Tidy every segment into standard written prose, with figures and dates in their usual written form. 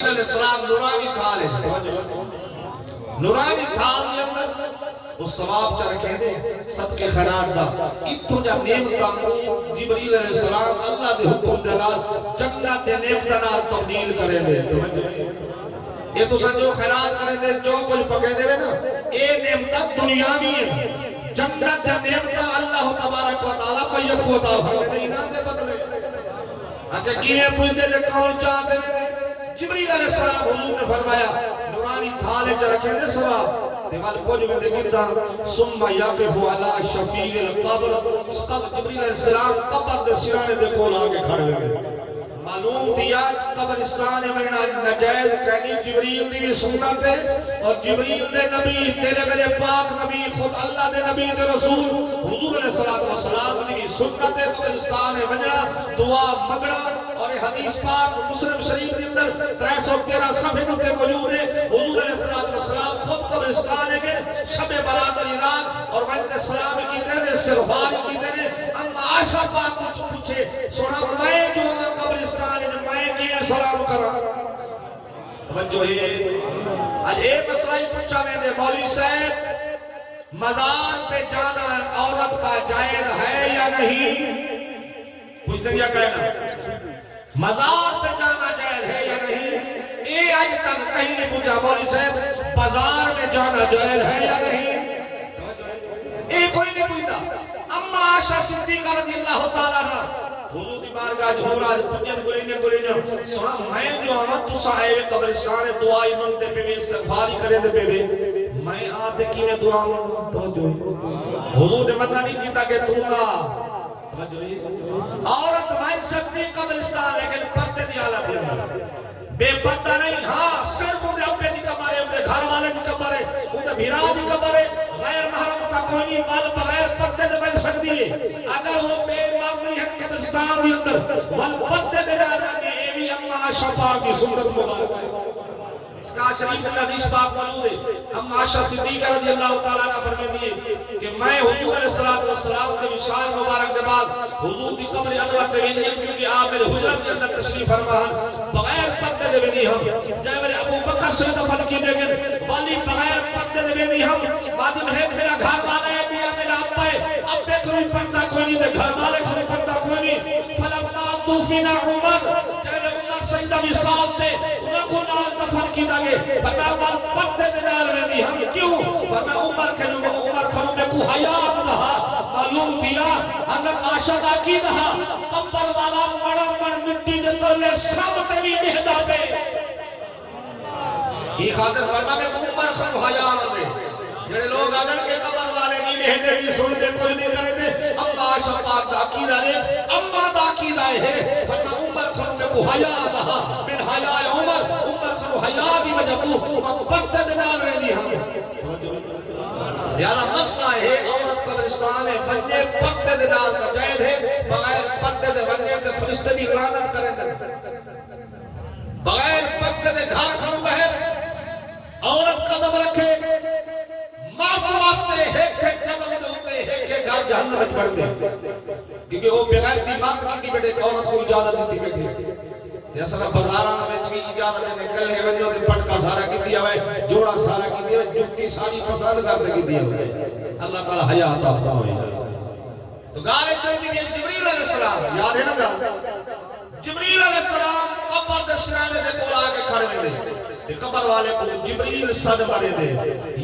علیہ السلام نورانی تھال ہے، نورانی تھال کے اندر اس ثواب چا رکھے دے سب کے خیرات دا اتھو جا نعمتاں جبریل علیہ السلام اللہ دے حکم دلال جنت نعمتاں نال تبدیل کرے دے. یہ تو سن جو خیرات کرے دے جو کچھ پکے دے نا اے نعمتاں دنیا بھی ہے، جنت نعمتاں اللہ تبارک و تعالی بیت کو عطا فرمائے دے انہاں دے بدلے. اگر کیویں پوچھتے دے کون چاہتے دے جبریل علیہ السلام حضور نے فرمایا نورانی تھالے جا رکھیں دے ثواب دیوال پوچھ میں دے گتا ثم یقف علی شفیع القبر. جبریل علیہ السلام قبر دے سرانے دے کول آگے کھڑے ہوئے. معلوم دیا قبرستان میں نجائز کہنی جبریل دی بھی سنت ہے اور جبریل دے نبی تیرے میرے پاک نبی خود اللہ دے نبی دے رسول حضور علیہ السلام دی بھی سنت ہے قبرستان وجڑا دعا مگڑا. اور حدیث پاک مسلم شریف کے اندر 313 صفحے تے موجود ہے. حضور علیہ السلام خود قبرستان ہے کہ شب برات رات اور وقت سلام کی دے استغفار کی دے. اما عائشہ پاک کو پوچھے سونا میں جو قبرستان ہے میں کیویں سلام کرا. توجہ ہے اج اے مسئلہ پوچھا میں دے مولوی صاحب مزار پہ جانا عورت کا جائز ہے یا نہیں؟ پوچھتے یا کہنا مزار پہ جانا جائز ہے یا نہیں؟ اے آج تک کہیں نہیں پوچھا مولوی صاحب بازار میں جانا جائز ہے یا نہیں؟ اے کوئی نہیں پوچھتا. اما عائشہ صدیقہ رضی اللہ تعالیٰ عنہ حضور دی بارگاہ جو ہمراہ پنجن گلینے سنا میں جو آمد تو صاحب قبرستان دعائی منگتے پہ بھی استغفاری کرے دے پہ بھی میں آتے کی میں دعا منگتا حضور نے مطلع نہیں کیتا کہ تو گا عورت مائن سکتی قبرستان لیکن پردے دی حالت دی بے پردہ نہیں. ہاں صرف اندھے اپنے دی کمارے اندھے گھر والے دی کمارے اندھے بھیرا دی کمارے غیر محرم کا کوئی نہیں مال بغیر پردے دے بن سکتی ہے. اگر وہ بے مغنی ہے قبرستان دی اندر وال پردے دے رہے اے بھی اما عائشہ پاک کی سنت مبارک ہے. اس کا شریف اللہ حدیث پاک موجود ہے. اما عائشہ صدیقہ رضی اللہ تعالیٰ عنہ فرماتی ہے کہ میں حضور علیہ السلام کے وشار مبارک دے بعد حضور دی قبر انور دے ویندی ہم کیونکہ آپ میرے حجرت کے اندر تشریف فرمان بغیر پردے دے ویندی ہم جائے میرے ابو بکر سے دفن کی دے گئے والی بغیر پردے دے ویندی ہم بعد میں میرا گھر والا ہے میرا ابا ہے ابے کوئی پردہ کوئی نہیں دے گھر والے کوئی پردہ کوئی نہیں. فلما توفینا عمر جائے عمر سیدہ بھی ساتھ دے انہوں کو نال دفن کی دے فرمایا وال پردے دے نال ویندی ہم کیوں فرمایا عمر کھنوں میں کو حیات دہا معلوم کیا حضرت عائشہ دا کی دہا قبر والا مڑا مڑ مٹی دے تلے سب تے بھی نہدا پہ یہ خاطر فرما میں عمر کھنوں حیات دے جڑے لوگ آدھر کے قبر والے نہیں نہدے کی سن دے کوئی نہیں کرے دے. اما عائشہ پاک دا عقیدہ نے اما دا عقیدہ ہے فرما عمر کھنوں میں کو حیات دہا من حیاء عمر کھنوں حیات دی وجہ تو پردے دے نال ویندی ہم. یارا مسئلہ ہے عورت قبرستان ہے بننے پردے دے نال دا جائز ہے بغیر پردے دے بننے تے فرشتے بھی لعنت کرے دے. بغیر پردے دے گھر کھڑو بہر عورت قدم رکھے مرد واسطے ایک قدم دے ہوتے ایک گھر جہنم وچ پڑ دے کیونکہ وہ بغیر دی مرد کی بیٹے عورت کو اجازت نہیں بیٹھے جیسا بازاراں وچ بھی اجازت نہیں گلے ونجو تے پٹکا سارا کیتی ہوئے جوڑا سارا کیتی ہوئے جُتی ساری پسند کر کے کیتی ہوئے. اللہ تعالی حیا عطا فرمائے. تو گالے چلتی کہ جبریل علیہ السلام یاد ہے نا گل جبریل علیہ السلام قبر دے سرانے دے کول آ کے کھڑے ہوئے تے قبر والے کو جبریل صد مرے دے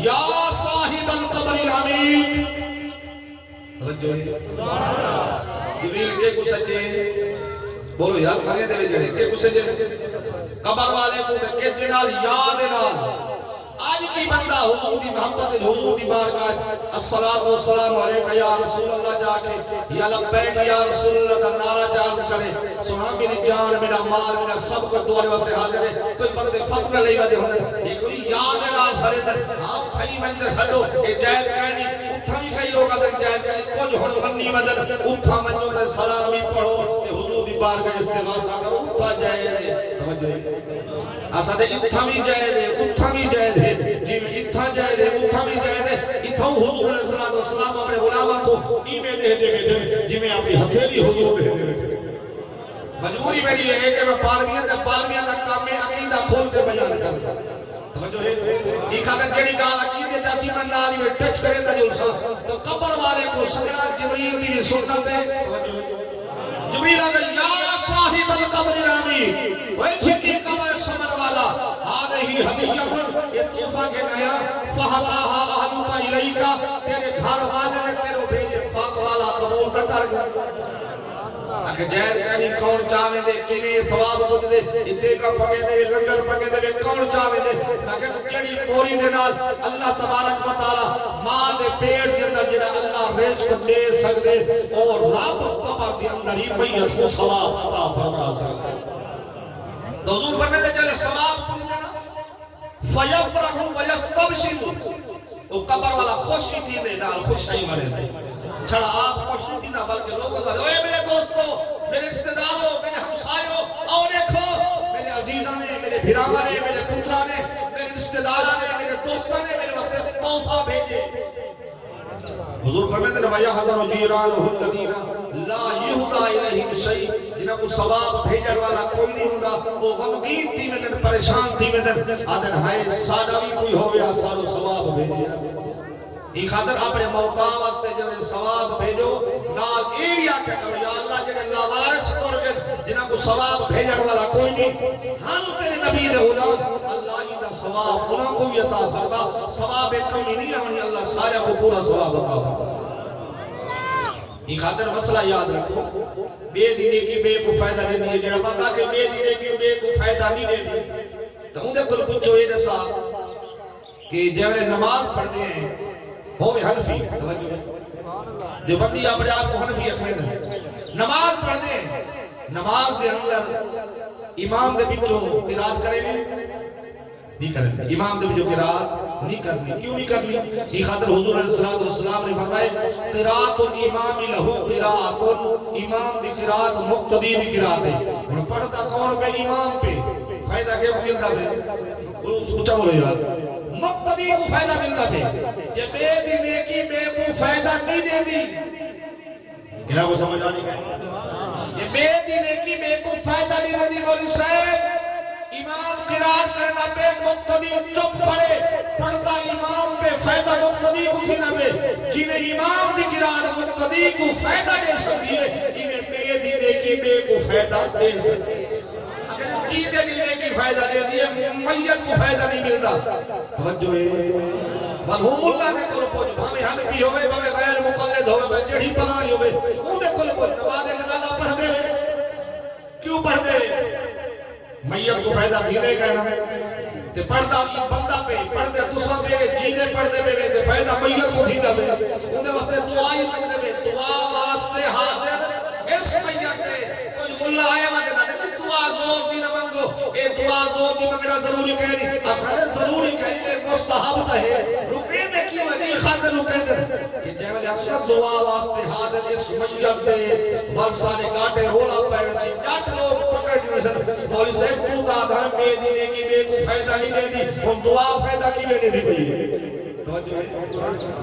یا صاحب القبر العمیق. توجہ سبحان اللہ. جبریل کے کو سجے بولو یار مرے دے جڑے کہ کسے جے قبر والے کو کہ دے نال یاد نال آج کی بندہ حضور دی محبت حضور دی بارگاہ الصلوۃ والسلام علیکہ یا رسول اللہ جا کے یا لبیک یا رسول اللہ کا نعرہ جاز کرے سنا میری جان میرا مال میرا سب کچھ تمہارے واسطے حاضر ہے. کوئی بندے فتوی لئی ودے ہوندے ایک کوئی یاد نال سارے تے ہاں کھئی مندے سڈو اے جائز کہنی اٹھا بھی کئی لوگ ادھر جائز کہنی کچھ ہن منی مدد اٹھا منو تے سلامی پڑھو تے حضور دی بارگاہ استغاثہ کرو اٹھا جائے. توجہ اسا دے اٹھا بھی جائے دے اٹھا بھی جائے دے جی اتھا جائے دے اتھا بھی جائے دے اتھا حضور علیہ السلام اپنے غلامہ کو ایمیں دے دے بیٹھے جی میں اپنی ہتھیلی حضور دے دے بیٹھے مجبوری میری یہ ہے کہ میں پالمیاں تک کام میں عقیدہ کھول کے بیان کرتا توجہ ہے یہ خاطر جڑی گال عقیدے تے اسی بندہ علی میں ٹچ کرے تے جو تو قبر والے کو سجدہ جبریل دی سنت ہے توجہ جبریل آدھے یا صاحب القبر رامی ویچھی کی قبر سمر والا آدھے ہی حدیعت یہ توفہ کے نیا فہتاہا اہلوکا الیکا تیرے گھر والے نے تیرے بھیجے فاق والا قبول نہ کر گیا کہ جہر کہنی کون چاہویں دے کیویں ثواب بدھ دے اتنے کا پکے دے لنگر پکے دے کون چاہویں دے لیکن کیڑی موری دے نال اللہ تبارک و تعالی ماں دے پیٹ دے اندر جڑا اللہ رزق دے سکدے اور رب قبر دے اندر ہی میت کو ثواب عطا فرما سکدے تو حضور فرماتے چلے ثواب سن دینا فیفرح ویستبشر وہ قبر والا خوشی تھی دے نال خوشی مرے چھڑا آپ خوش نہیں تھی نہ بلکہ لوگوں کا اے میرے دوستو میرے رشتہ داروں میرے ہمسایوں آؤ دیکھو میرے عزیزاں نے میرے بھراواں نے میرے پتراں نے میرے رشتہ داراں نے میرے دوستاں نے میرے واسطے تحفہ بھیجے حضور فرماتے ہیں وَيَا حَزَنُ جِيرَانُهُ الَّذِينَ لَا يُهْدَى إِلَيْهِمْ شَيْءٍ جنہاں کو ثواب بھیجن والا کوئی نہیں ہوندا وہ غمگین تھی میں دن پریشان تھی میں دن آدن ہائے ساڈا بھی کوئی ہو گیا سارو ثواب بھیجے یہ خاطر اپنے موتا واسطے جب ثواب بھیجو نال ایڑیا کیا کرو یا اللہ جنہیں لاوارس کرگن جنہاں کو ثواب بھیجن والا کوئی نہیں ہاں تیرے نبی دے غلام اللہ ہی دا ثواب انہوں کو بھی عطا فرما ثواب کمی نہیں آنی اللہ سارے کو پورا ثواب عطا فرما یہ خاطر مسئلہ یاد رکھو بے دینے کی بے کو فائدہ نہیں دیئے جنہاں بندہ کہ بے دینے کی بے کو فائدہ نہیں دے دی تو مجھے کل پوچھو یہ رسا کہ جب نماز پڑھتے ہیں ہوئے حنفی جو بندی اپنے آپ کو حنفی اکھنے دیں نماز پڑھ دیں نماز دے اندر امام دے بچوں قرآن کریں گے نہیں کریں امام دے بچوں قرآن نہیں کرنی کیوں نہیں کرنی یہ خاطر حضور علیہ السلام نے فرمائے قرآت الامام لہو قرآت امام دی قرآت مقتدی دی قرآت ہے انہوں پڑھتا کون پہ امام پہ فائدہ کیوں ملتا پہ اچھا بولو یار مقتدی کو فائدہ ملتا پہ کہ بے دی نیکی بے کو فائدہ نہیں دے دی الہ کو سمجھ آنی کہ بے دی نیکی بے کو فائدہ نہیں دے دی بولی صاحب امام قرار کرنا پہ مقتدی چپ پڑے پڑھتا امام پہ فائدہ مقتدی کو کھینا پہ جنہیں امام دی قرار مقتدی کو فائدہ دے سکتی ہے انہیں بے دی نیکی بے کو فائدہ دے سکتی ہے عقیدے لینے کی فائدہ دے دیئے میت کو فائدہ نہیں ملتا توجہ ہے ملہوم اللہ نے کل پوچھ بھامے حنفی ہوئے بھامے غیر مقلد ہوئے بھامے جڑی پناہی ہوئے وہ دے کل پوچھ نمازے جنازہ پڑھ دے کیوں پڑھ دے میت کو فائدہ ملے گا نا تے پڑھتا بھی بندہ پہ پڑھ دے دوسرا دے جیدے پڑھ دے میں تے فائدہ میت کو تھی دے ان دے واسطے دعائی تک دے دعا واسطے حاضر اس میت دے کچھ ملہ آئے وہاں دے دعا زور دی نہ منگو اے دعا زور دی منگنا ضروری کہنی اصلا ضروری کہنی لے مستحب ہے رکے دے کیوں ہے نہیں خاطر رکے دے کہ جیوے اکثر دعا واسطے حاضر اس میت دے ورسانے گاٹے رولا پہنے سی جات لوگ پکڑ کی سن مولی صاحب تو دادھا بے دینے کی بے کو فائدہ نہیں دے دی ہم دعا فائدہ کی بے نہیں دی پئی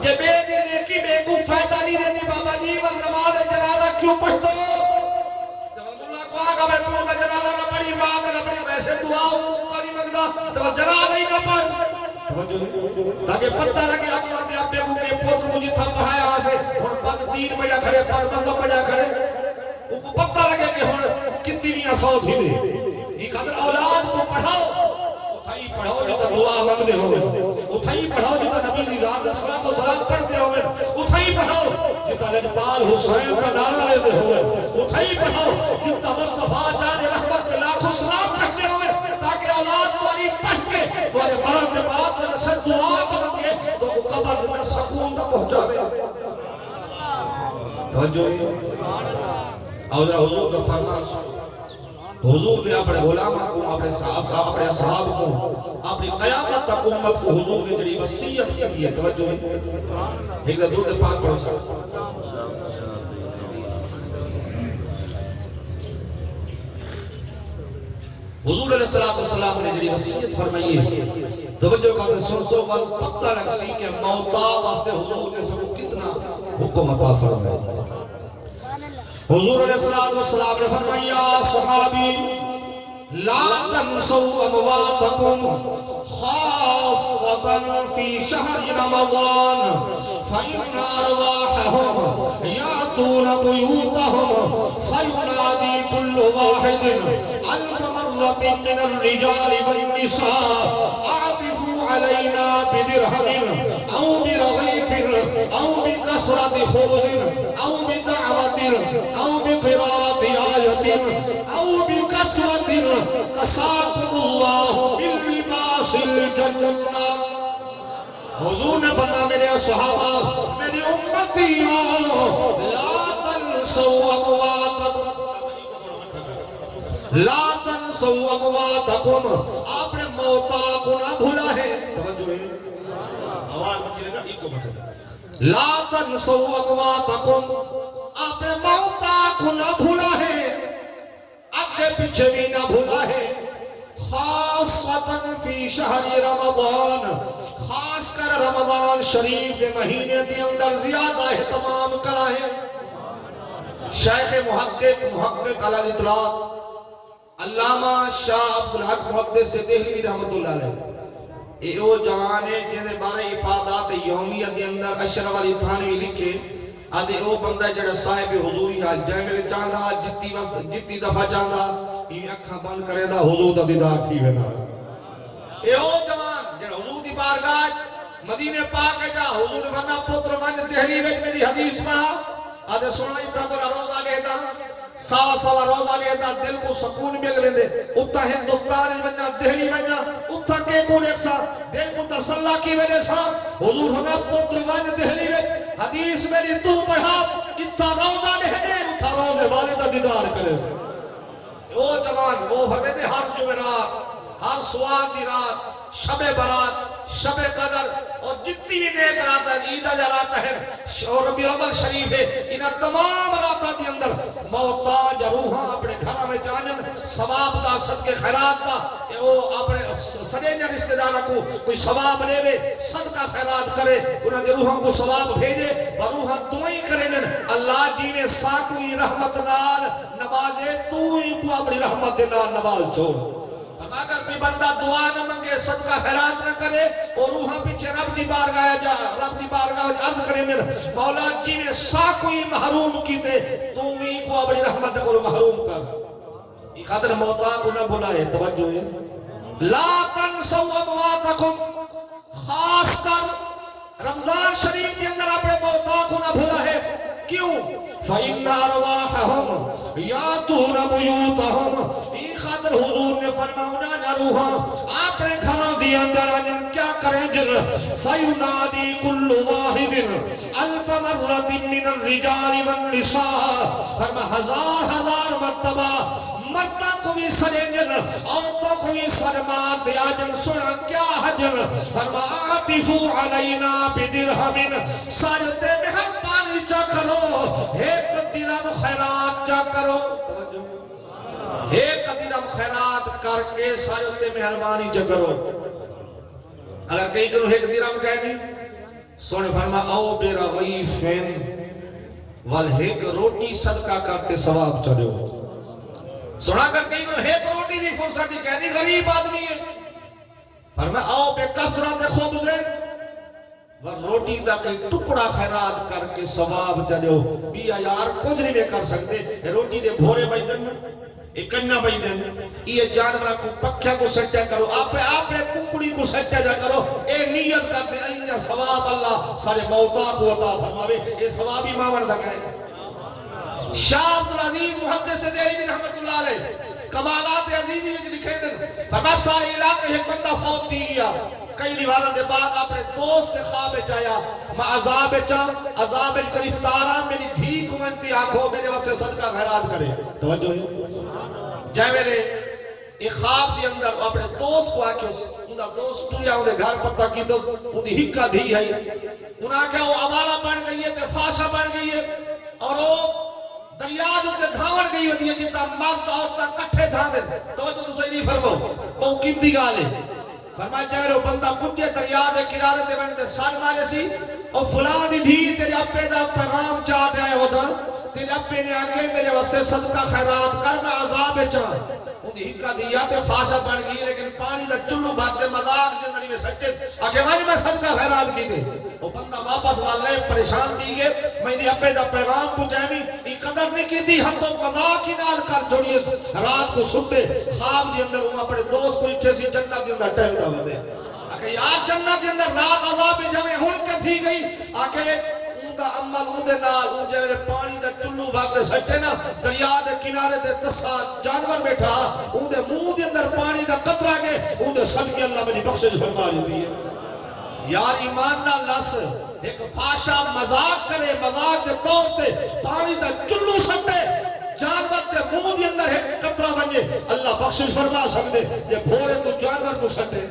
کہ بے دینے کی بے کو فائدہ نہیں دے دی بابا جی وہ نماز جنازہ کیوں پڑھتا اگر پوزا جنازہ نہ پڑھی بات نہ پڑھی ویسے دعا کا نہیں مگدہ تو جنازہ ہی نہ پڑھ تاکہ پتہ لگے اپنا دے ابے کو کے پوتر مجھے تھا پڑھایا ہاں سے اور پت دین بجا کھڑے پت مذہب بجا کھڑے وہ کو پتہ لگے کہ ہوں کتنی بھی سو تھی دے یہ قدر اولاد کو پڑھاؤ اتھائی پڑھاؤ جتا دعا مگدے ہوئے اتھائی پڑھاؤ جتا نبی دی ذات صلاۃ و سلام پڑھتے ہوئے اتھائی پڑھاؤ جتا لجپال حسین کا نعرہ لیتے ہوئے اتھائی پڑھاؤ جتا مصطفیٰ جان رحمت کے لاکھوں سلام پڑھتے ہوئے تاکہ اولاد والی پڑھ کے تمہارے مرن کے بعد میں سے دعا کرنگے تو وہ قبر اندر سکون سے پہنچا گیا توجہ حضور کا فرمان حضور نے اپنے غلامہ کو اپنے اصحاب کو اپنی قیامت تک امت کو حضور نے جڑی وصیت کی ہے توجہ ایک درود پاک پڑھو سکتا حضور علیہ السلام نے جڑی وصیت فرمائی ہے توجہ کرتے سن سو وقت پتہ لگ سی کہ موتا واسطے حضور نے سب کو کتنا حکم عطا فرمایا حضور علیہ السلام نے فرمایا صحابی لا تنسوا امواتکم خاصتا فی شہر رمضان فإن أرواحهم يأتون بيوتهم فينادي كل واحد ألف مرة من الرجال والنساء أعطفوا علينا بدرهم أو برغيف أو بكسرة خبز أو بدعوة أو بقراءة آية أو بكسوة كساكم الله باللباس الجنة. حضور نے فرمایا میرے صحابہ میری امتیوں لا تنسوا امواتکم لا تنسوا امواتکم آپ نے موتا کو نہ بھولا ہے. توجہ ہے آواز مجھے لگا ایک کو مطلب لا تنسوا امواتکم آپ نے موتا کو نہ بھولا ہے آگے پیچھے بھی نہ بھولا ہے. خاصتاً فی شہر رمضان خاص کر رمضان شریف دے مہینے دے اندر زیادہ اہتمام کرا ہے. شیخ محقق علی الاطلاق علامہ شاہ عبدالحق محدث دہلوی رحمت اللہ علیہ یہ وہ جوان ہے جنہیں بارے افادات یومیہ دے اندر اشرف علی تھانوی لکھے آدھے وہ بندہ جڑا صاحب حضوری آج جائے میرے چاندہ جتی دفعہ چاندہ یہ اکھا بند کرے دا حضور دا دیدار تھی وینا. یہ وہ جوان جڑا حضور دی بارگاہ مدینے پاک جا حضور فرمایا پتر من دہلی وچ میری حدیث پڑھا آدھے سنا اس طرح روزہ لیتا سوا روزہ لیتا دل کو سکون مل ویندے اتھا ہندوستان بننا دہلی بننا اتھا کے کو ایک دل کو تسلا کی وجہ سے حضور فرمایا پتر من دہلی وچ حدیث میری تو پڑھا اتھا روزہ لے اتھا روزے والے دا دیدار کرے. وہ جوان وہ فرماتے ہر جمعرات ہر سواد دی رات شب برات شب قدر اور جتنی بھی نیک رات ہے عیدہ جا رات ہے اور ربیع الاول شریف ہے انہاں تمام راتاں دی اندر موتا جروحاں اپنے گھراں میں جانن ثواب دا صدقے خیرات دا وہ اپنے سجے رشتہ داراں کو کوئی ثواب لے وے صدقہ خیرات کرے انہاں دی روحاں کو ثواب بھیجے اور روحاں دعائیں کریں اللہ جی نے ساکوی رحمت نال نوازے تو ہی کو اپنی رحمت دے نال نواز چھوڑ. اگر کوئی بندہ دعا نہ منگے صدقہ خیرات نہ کرے اور روحاں پیچھے رب دی بارگاہ جا رب دی بارگاہ عرض کرے میرا مولا جی نے سا کوئی محروم کیتے تو ہی کو اپنی رحمت کو محروم کر. یہ قدر موتا کو نہ بھلائے. توجہ ہے لا تنسوا امواتکم خاص کر رمضان شریف کے اندر اپنے موتا کو نہ بھولا ہے. کیوں؟ فَإِنَّ أَرْوَاحَهُمْ يَأْتُونَ بُيُوتَهُمْ یہ خاطر حضور نے فرمایا نہ روحاں اپنے گھراں دی اندر آجن کیا کریں جن فَيُنَادِي كُلُّ وَاحِدٍ أَلْفَ مَرَّةٍ مِّنَ الرِّجَالِ وَالنِّسَاءِ فرمایا ہزار مرتبہ مردہ کو بھی سرینجن عورتوں کو بھی سرمات آجن سنا کیا حجن فرمایا آتفو علینا بدرہمن سارتے مہربانی چا کرو ایک درہم خیرات چا کرو. ایک درہم خیرات کر کے سارتے مہربانی چا کرو. اگر کہیں کرو ایک درہم کہنی سونے فرمایا او برغیفین والہیک روٹی صدقہ کرتے ثواب چلو. سنا کر کہیں کہ ایک روٹی دی فرصت دی کہنی غریب آدمی ہے فرمایا آؤ بے کسرت خبزیں وہ روٹی دا کئی ٹکڑا خیرات کر کے ثواب چلو. بیا یار کچھ نہیں میں کر سکتے روٹی دے بھورے بجدن ایک کنہ بجدن یہ جانورہ کو پکھیا کو سٹیا کرو آپ ککڑی کو سٹیا جا کرو اے نیت کر دے اینجا ثواب اللہ سارے موتا کو عطا فرماوے اے ثوابی ماور دا کرے. شاہ عبدالعزیز محدث دہلوی رحمت اللہ علیہ کمالات عزیزی میں لکھے دن فرمایا سارے علاقے ایک بندہ فوت تھی گیا کئی روایتوں کے بعد اپنے دوست خواب چایا میں عذاب گرفتارا میری دھی کو منتی آنکھوں میرے واسطے صدقہ خیرات کرے. توجہ ہے جائے میرے ایک خواب دی اندر اپنے دوست کو آکے انہا دوست ٹوریا انہیں گھر پتہ کی دوست انہی ہکا دھی ہے انہا کیا وہ عوالہ بڑھ گئی ہے فاشا بڑھ گئی ہے اور وہ دریاد ہوتے دھاوڑ گئی ہوتی ہے جتا مرد عورتہ کٹھے دھا دیں. توجہ تو صحیح نہیں فرماؤ بہت قیمتی گالے فرمایا جائے وہ بندہ کٹھے دریاد کنارے دے بندے سان مالے سی اور فلان دی دھی تیرے اپنے دا پیغام چاہتے آئے وہ دا تیرے ابے نے آکے میرے واسطے صدقہ خیرات کر میں عذاب چاہ انہی ہکا دیا تے فاشا بن گئی لیکن پانی دا چلو بھر دے مذاق دے اندر میں سٹے آکے میں صدقہ خیرات کی دے وہ بندہ واپس والے پریشان دی گئے میں دی ابے دا پیغام پوچھائیں ای قدر نہیں کی دی ہم تو مذاق ہی نال کر چھوڑیے رات کو ستے خواب دے اندر وہ اپنے دوست کو اٹھے سی جنت دے اندر ٹہلتا ہوئے آکے یار جنت دے اندر رات عذاب جمع ہون کے تھی گئی آکے دا عمل اون دے نال اون جے پانی دا چلو بھاگ دے سٹے نا دریا دے کنارے دے تسا جانور بیٹھا اون دے منہ دے اندر پانی دا قطرہ گئے اون دے صدقے اللہ میری بخشش فرما دی ہے یار ایمان نہ لس ایک فاشا مذاق کرے مذاق دے طور تے پانی دا چلو سٹے جانور دے منہ دے اندر ایک قطرہ بنجے اللہ بخشش فرما سکتے جے بھولے تو جانور کو سٹے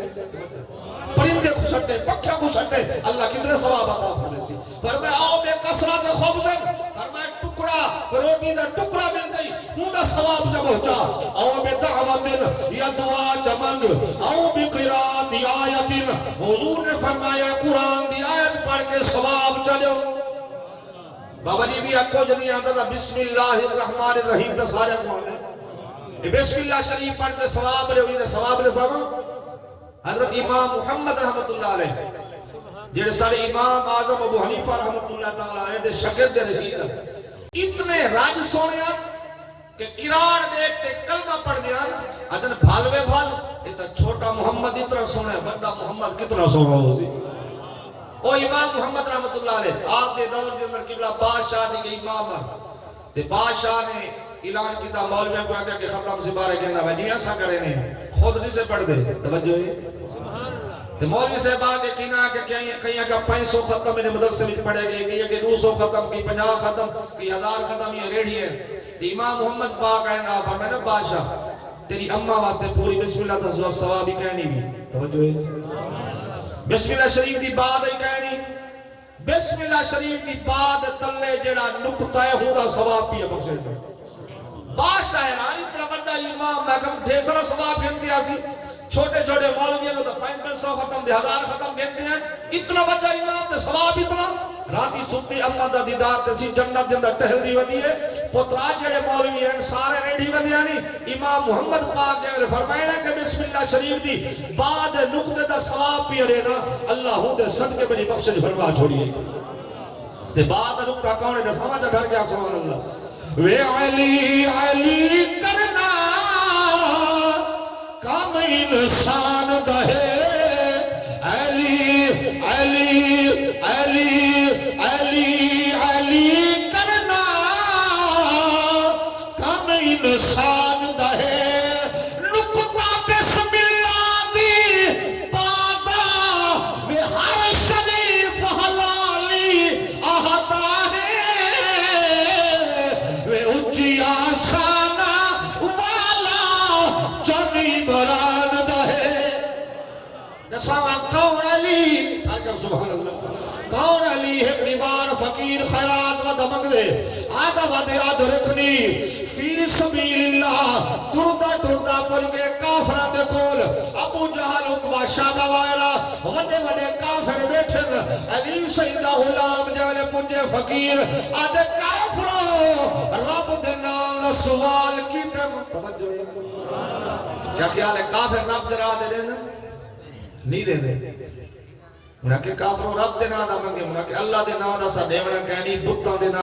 پرندے کو سٹے پکھے کو سٹے اللہ کتنے ثواب عطا فرمائے سی فرمایا آؤ بے کثرت خبزن فرمایا ٹکڑا روٹی دا ٹکڑا مل گئی ہوں دا ثواب جب ہوتا آؤ بے دعوت یا دعا چمنگ آؤ بے قرات آیت حضور نے فرمایا قرآن دی آیت پڑھ کے ثواب چلو بابا جی بھی اکو جنی آتا تھا بسم اللہ الرحمن الرحیم دا سارے اکوانے بسم اللہ شریف پڑھ کے ثواب لے ہوئی دا ثواب لے ثواب حضرت امام محمد رحمت اللہ علیہ جڑے سارے امام اعظم ابو حنیفہ رحمت اللہ تعالی علیہ دے شاگرد رشید اتنے راج سونے کہ قرار دیکھ تے کلمہ پڑھ دیا ادن بھالوے بھال اتنا چھوٹا محمد اتنا سونے بڑا محمد کتنا سونا ہو سی او امام محمد رحمت اللہ علیہ آپ دے دور دے اندر قبلہ بادشاہ دی گئی امام تے بادشاہ نے اعلان کیتا مولویوں کو آگیا کہ ختم سے بارے کہنا بھائی جی ایسا کرے نہیں خود نہیں سے پڑھ دے توجہ ہے تو مولوی صاحب آگے کہنا کہ کہیں کہ 500 ختم میرے مدرسے میں پڑھے گئے کہیں کہ 200 ختم کی 50 ختم کی 1000 ختم یہ ریڈی ہے تو امام محمد پاک آئیں فرمائے بادشاہ تیری اماں واسطے پوری بسم اللہ تزوہ ثواب ہی کہنی بھی توجہ ہے بسم اللہ شریف دی بعد ہی کہنی بسم اللہ شریف دی بعد تلے جڑا نکتہ ہوں دا ثواب بھی ہے بخشے بادشاہ ہے اتنا بڑا امام محکم ڈھیسرا ثواب گھن دیا سی چھوٹے چھوٹے مولویوں کو تو 500 ختم دے 1000 ختم گھنتے ہیں اتنا بڑا امام دے ثواب اتنا راتی ستی امہ دا دیدار تے سی جنت دے اندر ٹہل دی ودی ہے پترا جڑے مولوی ہیں سارے ریڈی ودی نہیں امام محمد پاک نے فرمایا کہ بسم اللہ شریف دی بعد نقطے دا ثواب پیڑے نا اللہ ہوں دے صدقے میری بخشش فرما چھوڑیے دے بعد نقطہ کون ہے سمجھ ڈر گیا سبحان اللہ وے علی علی کرنا کام انسان دہے علی علی علی علی علی کرنا کام انسان دہے نکتہ بسم اللہ دی پادا وے ہر شریف حلالی آہدہ کون علی سبحان اللہ کون علی ہے قریبان فقیر خیرات و دمک دے آدھا ودے آدھ رکھنی فی سبیل اللہ تردہ تردہ پڑھ کے کافرہ دے کول ابو جہل اقبا شابہ وائرہ وڈے وڈے کافر بیٹھن علی سیدہ غلام جولے پنجے فقیر آدھے کافروں رب دے نام سوال کی دم توجہ کیا خیال ہے کافر رب دے راہ دے دینا نہیں دے دے انہاں کہ کافروں رب دے نا دا منگے انہاں کہ اللہ دے نا دا سا دیونا کہنی بتاں دے نا